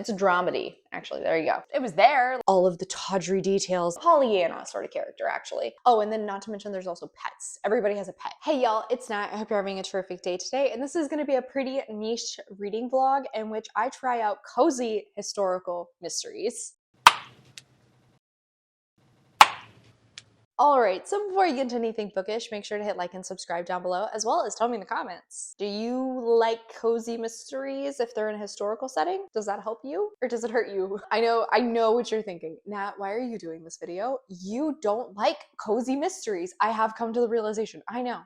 It's a dramedy, actually. There you go. It was there. All of the tawdry details. Pollyanna sort of character, actually. Oh, and then not to mention there's also pets. Everybody has a pet. Hey y'all, it's Nat. I hope you're having a terrific day today. And this is going to be a pretty niche reading vlog in which I try out cozy historical mysteries. Alright, so before you get into anything bookish, make sure to hit like and subscribe down below, as well as tell me in the comments. Do you like cozy mysteries if they're in a historical setting? Does that help you? Or does it hurt you? I know what you're thinking. Nat, why are you doing this video? You don't like cozy mysteries. I have come to the realization. I know.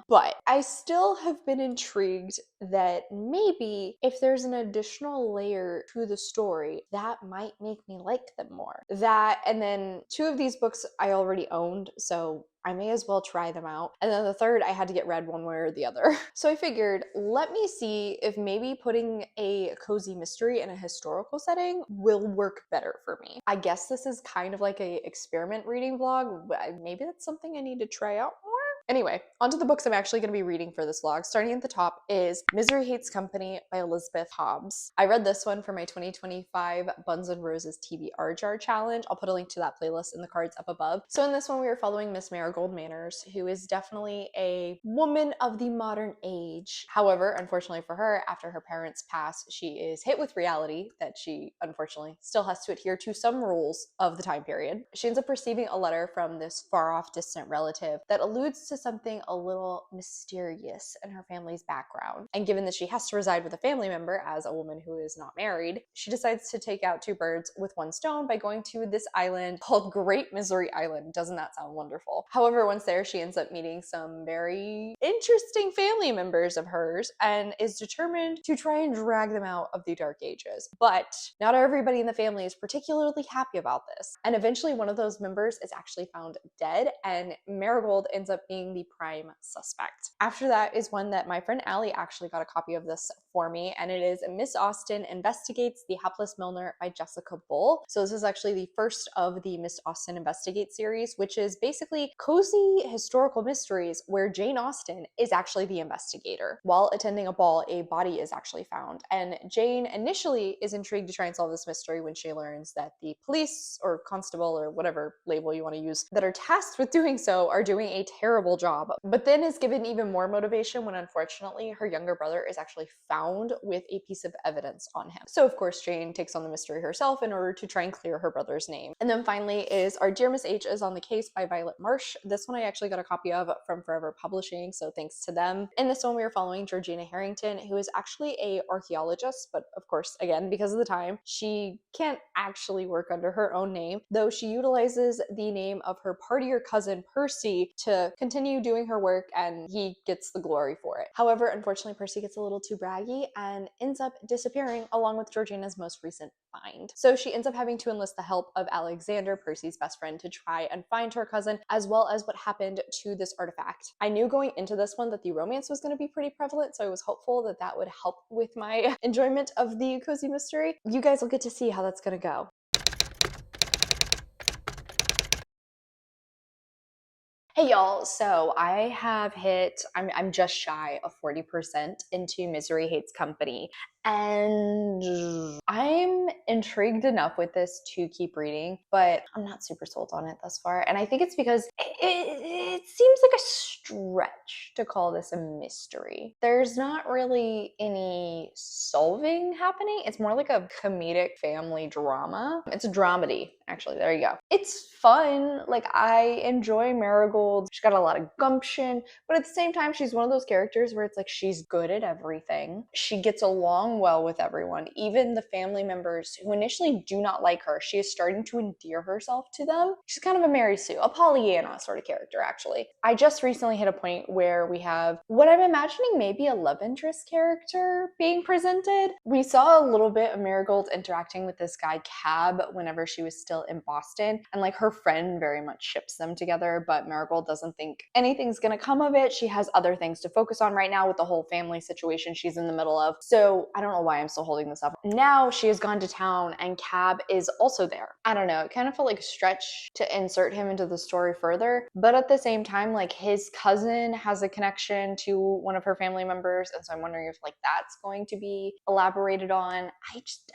But I still have been intrigued that maybe if there's an additional layer to the story, that might make me like them more. That, and then 2 of these books I already owned, so I may as well try them out. And then the third, I had to get read one way or the other. So I figured, let me see if maybe putting a cozy mystery in a historical setting will work better for me. I guess this is kind of like a experiment reading vlog, but maybe that's something I need to try out more. Anyway, onto the books I'm actually going to be reading for this vlog. Starting at the top is Misery Hates Company by Elizabeth Hobbs. I read this one for my 2025 Buns and Roses TBR jar challenge. I'll put a link to that playlist in the cards up above. So in this one, we are following Miss Marigold Manners, who is definitely a woman of the modern age. However, unfortunately for her, after her parents pass, she is hit with reality that she unfortunately still has to adhere to some rules of the time period. She ends up receiving a letter from this far-off distant relative that alludes to something a little mysterious in her family's background. And given that she has to reside with a family member as a woman who is not married, she decides to take out 2 birds with 1 stone by going to this island called Great Misery Island. Doesn't that sound wonderful? However, once there, she ends up meeting some very interesting family members of hers and is determined to try and drag them out of the Dark Ages. But not everybody in the family is particularly happy about this. And eventually one of those members is actually found dead, and Marigold ends up being the prime suspect. After that is one that my friend Allie actually got a copy of this for me, and it is Miss Austen Investigates, the Hapless Milliner by Jessica Bull. So this is actually the first of the Miss Austen Investigates series, which is basically cozy historical mysteries where Jane Austen is actually the investigator. While attending a ball, a body is actually found, and Jane initially is intrigued to try and solve this mystery when she learns that the police or constable or whatever label you want to use that are tasked with doing so are doing a terrible job, but then is given even more motivation when unfortunately her younger brother is actually found with a piece of evidence on him. So of course Jane takes on the mystery herself in order to try and clear her brother's name. And then finally is Our Dear Miss H is on the Case by Violet Marsh. This one I actually got a copy of from Forever Publishing, so thanks to them. In this one we are following Georgina Harrington, who is actually a archaeologist, but of course again because of the time she can't actually work under her own name, though she utilizes the name of her partier cousin Percy to continue doing her work, and he gets the glory for it. However, unfortunately, Percy gets a little too braggy and ends up disappearing along with Georgina's most recent find. So she ends up having to enlist the help of Alexander, Percy's best friend, to try and find her cousin, as well as what happened to this artifact. I knew going into this one that the romance was going to be pretty prevalent, so I was hopeful that that would help with my enjoyment of the cozy mystery. You guys will get to see how that's going to go. Hey y'all, so I have hit, I'm just shy of 40% into Misery Hates Company, and I'm intrigued enough with this to keep reading, but I'm not super sold on it thus far. And I think it's because it seems like a stretch to call this a mystery. There's not really any solving happening. It's more like a comedic family drama. It's a dramedy, actually. There you go. It's fun. Like, I enjoy Marigold. She's got a lot of gumption, but at the same time, she's one of those characters where it's like she's good at everything. She gets along well with everyone, even the family members who initially do not like her. She is starting to endear herself to them. She's kind of a Mary Sue, a Pollyanna sort of character, actually. I just recently hit a point where we have what I'm imagining maybe a love interest character being presented. We saw a little bit of Marigold interacting with this guy Cab whenever she was still in Boston, and like her friend very much ships them together, but Marigold doesn't think anything's gonna come of it. She has other things to focus on right now with the whole family situation she's in the middle of. So I don't know why I'm still holding this up. Now she has gone to town and Cab is also there. I don't know, it kind of felt like a stretch to insert him into the story further, but at the same time, like his cousin has a connection to one of her family members, and so I'm wondering if like that's going to be elaborated on. I just,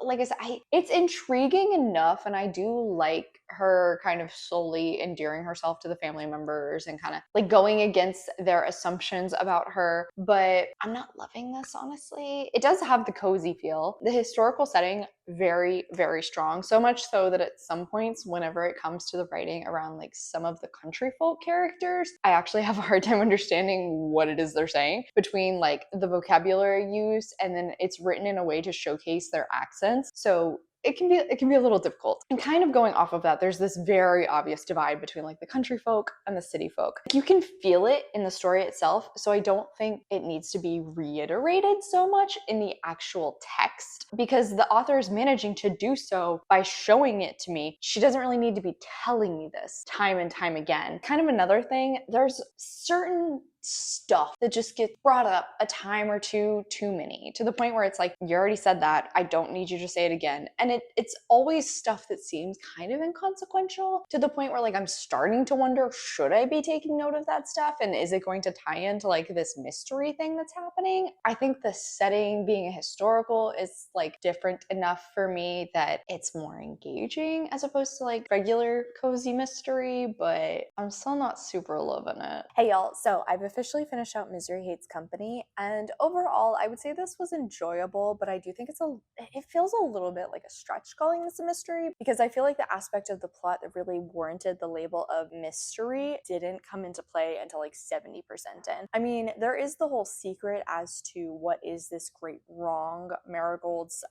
like I said, it's intriguing enough, and I do like her kind of slowly endearing herself to the family members and kind of like going against their assumptions about her, but I'm not loving this, honestly. It does have the cozy feel. The historical setting, very, very strong. So much so that at some points, whenever it comes to the writing around like some of the country folk characters, I actually have a hard time understanding what it is they're saying between like the vocabulary used and then it's written in a way to showcase their accents. So it can be a little difficult. And kind of going off of that, there's this very obvious divide between like the country folk and the city folk. You can feel it in the story itself, so I don't think it needs to be reiterated so much in the actual text because the author is managing to do so by showing it to me. She doesn't really need to be telling me this time and time again. Kind of another thing, there's certain stuff that just gets brought up a time or two too many, to the point where it's like, you already said that, I don't need you to say it again. And it's always stuff that seems kind of inconsequential, to the point where like I'm starting to wonder, should I be taking note of that stuff, and is it going to tie into like this mystery thing that's happening? I think the setting being a historical is like different enough for me that it's more engaging as opposed to like regular cozy mystery, but I'm still not super loving it. Hey y'all, so I've officially finished out Misery Hates Company, and overall I would say this was enjoyable, but I do think it feels a little bit like a stretch calling this a mystery, because I feel like the aspect of the plot that really warranted the label of mystery didn't come into play until like 70% in. I mean, there is the whole secret as to what is this great wrong Marigold's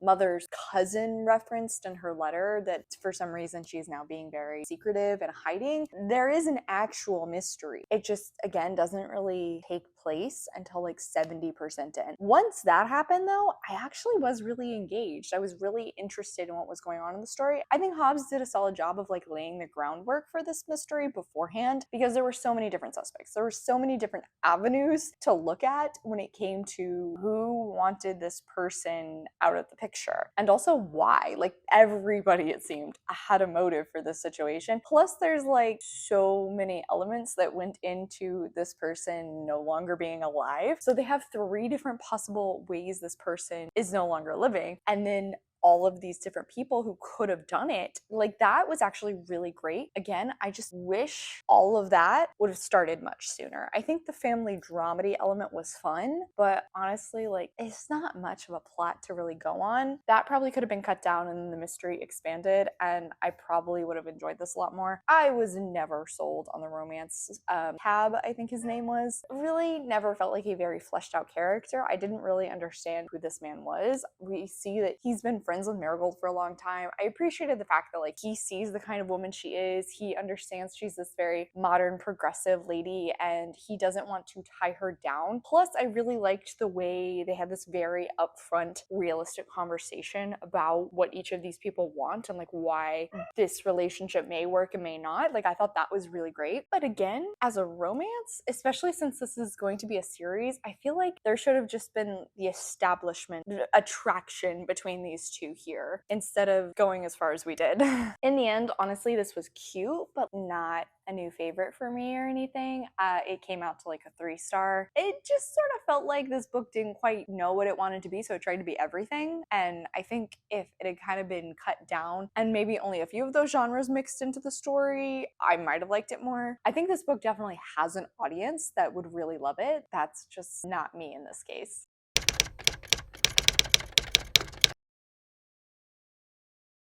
mother's cousin referenced in her letter, that for some reason she's now being very secretive and hiding. There is an actual mystery. It just, again, doesn't really take place until like 70% in. Once that happened though, I actually was really engaged. I was really interested in what was going on in the story. I think Hobbs did a solid job of like laying the groundwork for this mystery beforehand, because there were so many different suspects. There were so many different avenues to look at when it came to who wanted this person out of the picture, and also why. Like everybody, it seemed, had a motive for this situation. Plus there's like so many elements that went into this person no longer being alive. So they have 3 different possible ways this person is no longer living, and then all of these different people who could have done it. Like that was actually really great. Again, I just wish all of that would have started much sooner. I think the family dramedy element was fun, but honestly, like it's not much of a plot to really go on. That probably could have been cut down and the mystery expanded, and I probably would have enjoyed this a lot more. I was never sold on the romance. Tab, I think his name was, really never felt like a very fleshed out character. I didn't really understand who this man was. We see that he's been friends with Marigold for a long time. I appreciated the fact that like he sees the kind of woman she is. He understands she's this very modern, progressive lady, and he doesn't want to tie her down. Plus, I really liked the way they had this very upfront, realistic conversation about what each of these people want and like why this relationship may work and may not. Like I thought that was really great. But again, as a romance, especially since this is going to be a series, I feel like there should have just been the establishment attraction between these two here, instead of going as far as we did. In the end, honestly, this was cute, but not a new favorite for me or anything. It came out to like a 3-star. It just sort of felt like this book didn't quite know what it wanted to be, so it tried to be everything. And I think if it had kind of been cut down and maybe only a few of those genres mixed into the story, I might have liked it more. I think this book definitely has an audience that would really love it. That's just not me in this case.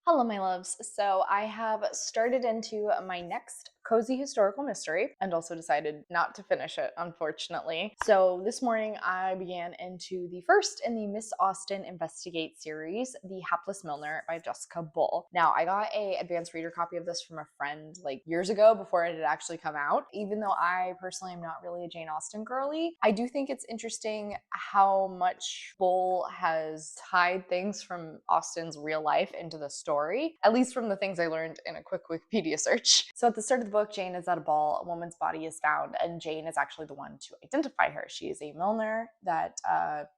Hello, my loves. So I have started into my next cozy historical mystery and also decided not to finish it, unfortunately. So this morning I began into the first in the Miss Austen Investigates series, The Hapless Milliner by Jessica Bull. Now, I got a advanced reader copy of this from a friend like years ago before it had actually come out. Even though I personally am not really a Jane Austen girly, I do think it's interesting how much Bull has tied things from Austen's real life into the story, at least from the things I learned in a quick Wikipedia search. So at the start of the book, Jane is at a ball, a woman's body is found, and Jane is actually the one to identify her. She is a Milliner that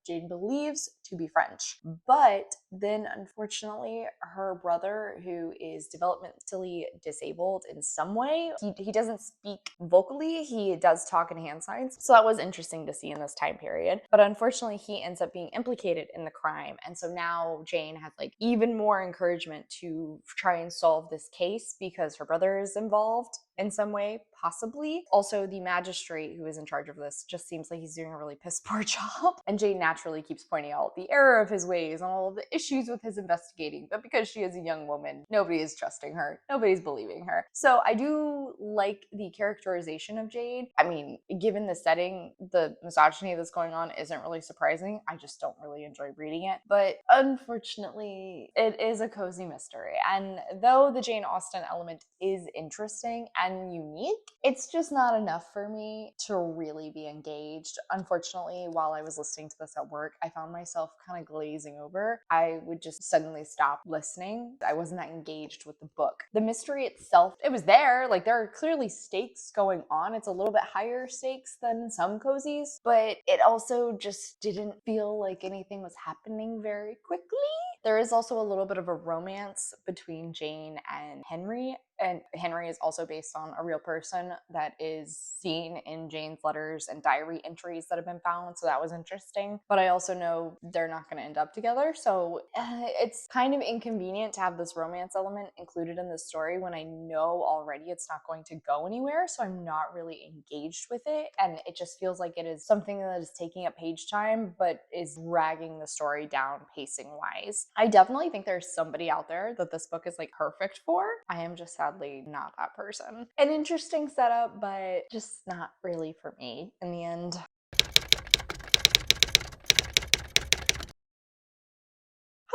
Jane believes to be French. But then, unfortunately, her brother, who is developmentally disabled in some way, he doesn't speak vocally, he does talk in hand signs. So that was interesting to see in this time period. But unfortunately, he ends up being implicated in the crime. And so now Jane has like even more encouragement to try and solve this case because her brother is involved in some way, possibly. Also, the magistrate who is in charge of this just seems like he's doing a really piss poor job. And Jane naturally keeps pointing out the error of his ways and all of the issues with his investigating. But because she is a young woman, nobody is trusting her. Nobody's believing her. So I do like the characterization of Jane. I mean, given the setting, the misogyny that's going on isn't really surprising. I just don't really enjoy reading it. But unfortunately, it is a cozy mystery. And though the Jane Austen element is interesting and unique, it's just not enough for me to really be engaged. Unfortunately, while I was listening to this at work, I found myself kind of glazing over. I would just suddenly stop listening. I wasn't that engaged with the book. The mystery itself, it was there. Like, there are clearly stakes going on. It's a little bit higher stakes than some cozies, but it also just didn't feel like anything was happening very quickly. There is also a little bit of a romance between Jane and Henry. And Henry is also based on a real person that is seen in Jane's letters and diary entries that have been found. So that was interesting. But I also know they're not going to end up together. So it's kind of inconvenient to have this romance element included in the story when I know already it's not going to go anywhere. So I'm not really engaged with it. And it just feels like it is something that is taking up page time, but is dragging the story down pacing wise. I definitely think there's somebody out there that this book is like perfect for. I am just sadly not that person. An interesting setup, but just not really for me in the end.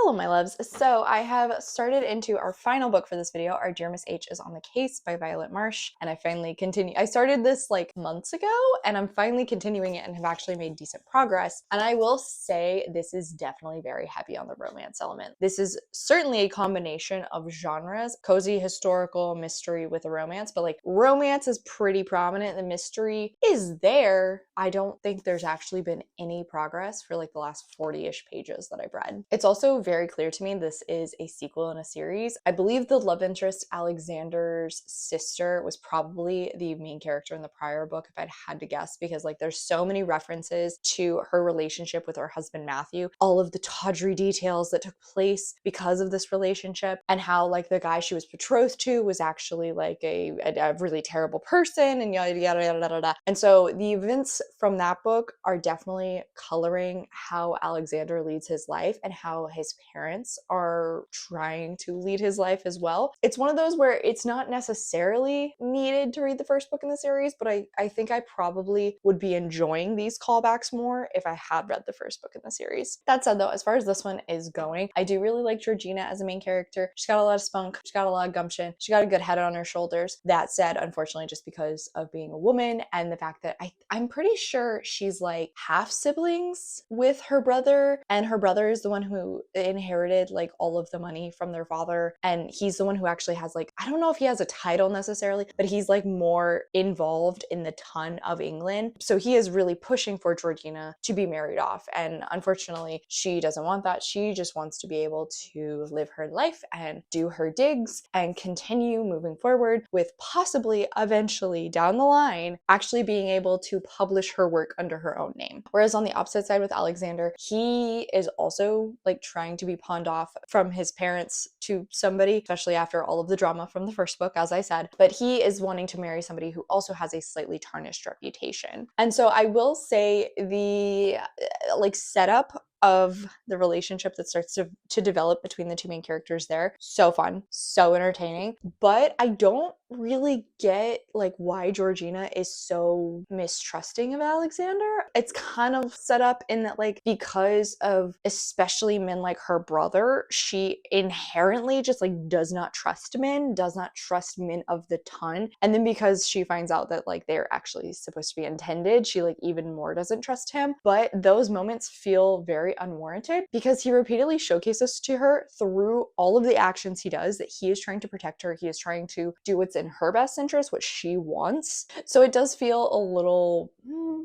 Hello, my loves. So I have started into our final book for this video. Our Dear Miss H is on the Case by Violet Marsh. And I finally continue. I started this like months ago and I'm finally continuing it and have actually made decent progress. And I will say this is definitely very heavy on the romance element. This is certainly a combination of genres, cozy, historical, mystery with a romance, but like romance is pretty prominent. The mystery is there. I don't think there's actually been any progress for like the last 40-ish pages that I've read. It's also very clear to me this is a sequel in a series. I believe the love interest, Alexander's sister, was probably the main character in the prior book if I'd had to guess, because like there's so many references to her relationship with her husband Matthew, all of the tawdry details that took place because of this relationship, and how like the guy she was betrothed to was actually like a really terrible person and yada yada yada yada yada. And so the events from that book are definitely coloring how Alexander leads his life and how his parents are trying to lead his life as well. It's one of those where it's not necessarily needed to read the first book in the series, but I think I probably would be enjoying these callbacks more if I had read the first book in the series. That said though, as far as this one is going, I do really like Georgina as a main character. She's got a lot of spunk, she's got a lot of gumption, she got a good head on her shoulders. That said, unfortunately, just because of being a woman and the fact that I'm pretty sure she's like half siblings with her brother, and her brother is the one who inherited like all of the money from their father, and he's the one who actually has like, I don't know if he has a title necessarily, but he's like more involved in the ton of England. So he is really pushing for Georgina to be married off, and unfortunately she doesn't want that. She just wants to be able to live her life and do her digs and continue moving forward with possibly eventually down the line actually being able to publish her work under her own name. Whereas on the opposite side with Alexander, he is also like trying to be pawned off from his parents to somebody, especially after all of the drama from the first book, as I said, but he is wanting to marry somebody who also has a slightly tarnished reputation. And so I will say the like setup of the relationship that starts to develop between the two main characters there, so fun, so entertaining, but I don't really get like why Georgina is so mistrusting of Alexander. It's kind of set up in that like because of especially men like her brother, she inherently just like does not trust men of the ton, and then because she finds out that like they're actually supposed to be intended, she like even more doesn't trust him. But those moments feel very unwarranted because he repeatedly showcases to her through all of the actions he does that he is trying to protect her, he is trying to do what's in her best interest, what she wants. So it does feel a little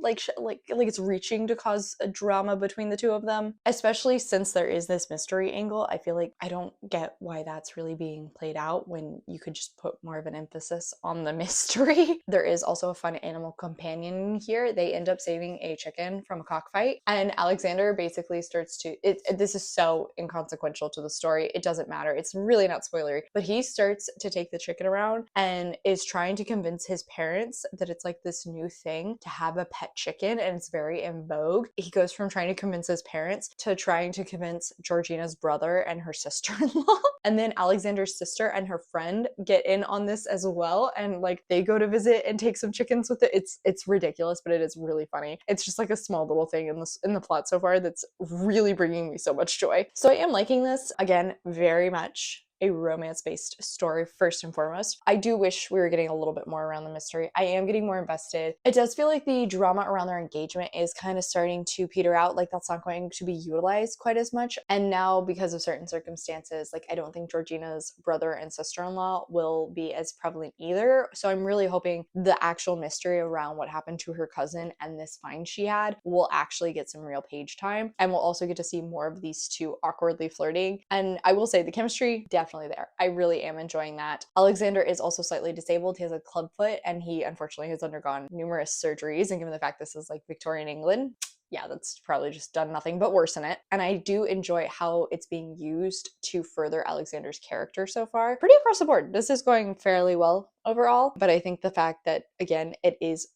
like it's reaching to cause a drama between the two of them, especially since there is this mystery angle. I feel like I don't get why that's really being played out when you could just put more of an emphasis on the mystery. There is also a fun animal companion here. They end up saving a chicken from a cockfight, and Alexander basically starts to this is so inconsequential to the story, it doesn't matter, it's really not spoilery, but he starts to take the chicken around and is trying to convince his parents that it's like this new thing to have a pet chicken and it's very in vogue. He goes from trying to convince his parents to trying to convince Georgina's brother and her sister-in-law. And then Alexander's sister and her friend get in on this as well, and like they go to visit and take some chickens with it. It's ridiculous, but it is really funny. It's just like a small little thing in the plot so far that's really bringing me so much joy. So I am liking this. Again, very much a romance-based story first and foremost. I do wish we were getting a little bit more around the mystery. I am getting more invested. It does feel like the drama around their engagement is kind of starting to peter out, like that's not going to be utilized quite as much. And now, because of certain circumstances, like I don't think Georgina's brother and sister-in-law will be as prevalent either. So I'm really hoping the actual mystery around what happened to her cousin and this find she had will actually get some real page time, and we'll also get to see more of these two awkwardly flirting. And I will say the chemistry definitely there. I really am enjoying that. Alexander is also slightly disabled. He has a club foot, and he unfortunately has undergone numerous surgeries, and given the fact this is like Victorian England, yeah, that's probably just done nothing but worsen it. And I do enjoy how it's being used to further Alexander's character so far. Pretty across the board. This is going fairly well overall, but I think the fact that, again, it is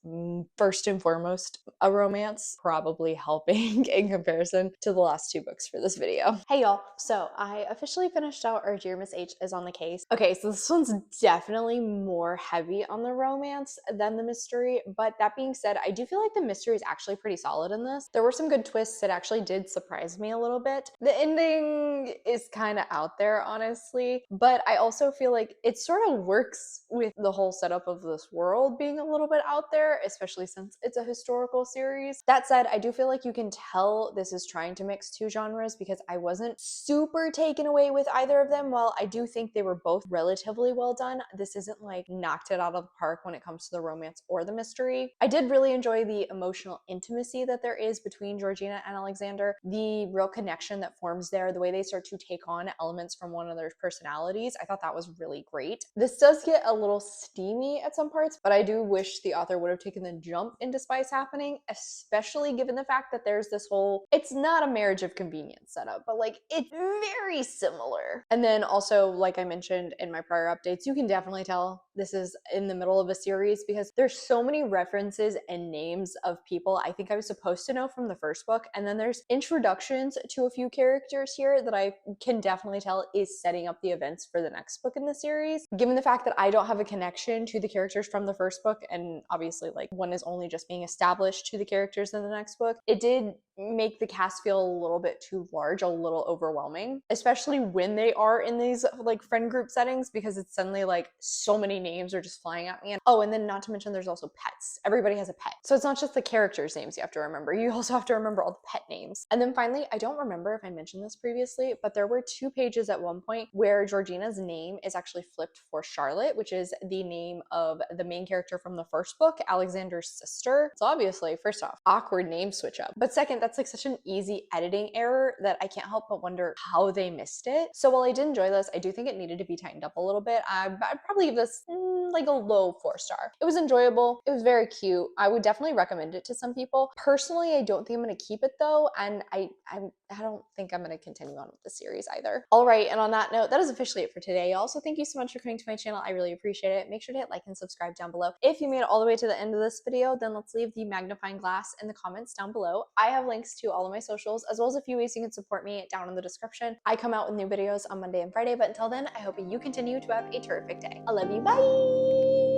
first and foremost a romance, probably helping in comparison to the last two books for this video. Hey y'all, so I officially finished out our Dear Miss H is on the Case. Okay, so this one's definitely more heavy on the romance than the mystery, but that being said, I do feel like the mystery is actually pretty solid in this. There were some good twists that actually did surprise me a little bit. The ending is kind of out there, honestly, but I also feel like it sort of works with the whole setup of this world being a little bit out there, especially since it's a historical series. That said, I do feel like you can tell this is trying to mix two genres, because I wasn't super taken away with either of them. While I do think they were both relatively well done, this isn't like knocked it out of the park when it comes to the romance or the mystery. I did really enjoy the emotional intimacy that there is between Georgina and Alexander, the real connection that forms there, the way they start to take on elements from one another's personalities. I thought that was really great. This does get a little steamy at some parts, but I do wish the author would have taken the jump into spice happening, especially given the fact that there's this whole, it's not a marriage of convenience setup, but like it's very similar. And then also, like I mentioned in my prior updates, you can definitely tell this is in the middle of a series because there's so many references and names of people I think I was supposed to know from the first book, and then there's introductions to a few characters here that I can definitely tell is setting up the events for the next book in the series. Given the fact that I don't have a connection to the characters from the first book, and obviously like one is only just being established to the characters in the next book, it did make the cast feel a little bit too large, a little overwhelming, especially when they are in these like friend group settings, because it's suddenly like so many names are just flying at me. And oh, and then not to mention there's also pets. Everybody has a pet. So it's not just the characters' names you have to remember, you also have to remember all the pet names. And then finally, I don't remember if I mentioned this previously, but there were 2 pages at one point where Georgina's name is actually flipped for Charlotte, which is the name of the main character from the first book, Alexander's sister. So obviously, first off, awkward name switch up. But second, that's like such an easy editing error that I can't help but wonder how they missed it. So while I did enjoy this, I do think it needed to be tightened up a little bit. I'd probably give this like a low 4-star. It was enjoyable. It was very cute. I would definitely recommend it to some people. Personally, I don't think I'm going to keep it though, and I don't think I'm going to continue on with the series either. All right, and on that note, that is officially it for today. Also, thank you so much for coming to my channel. I really appreciate it. Make sure to hit like and subscribe down below. If you made it all the way to the end of this video, then let's leave the magnifying glass in the comments down below. I have links to all of my socials, as well as a few ways you can support me down in the description. I come out with new videos on Monday and Friday, but until then, I hope you continue to have a terrific day. I love you. Bye!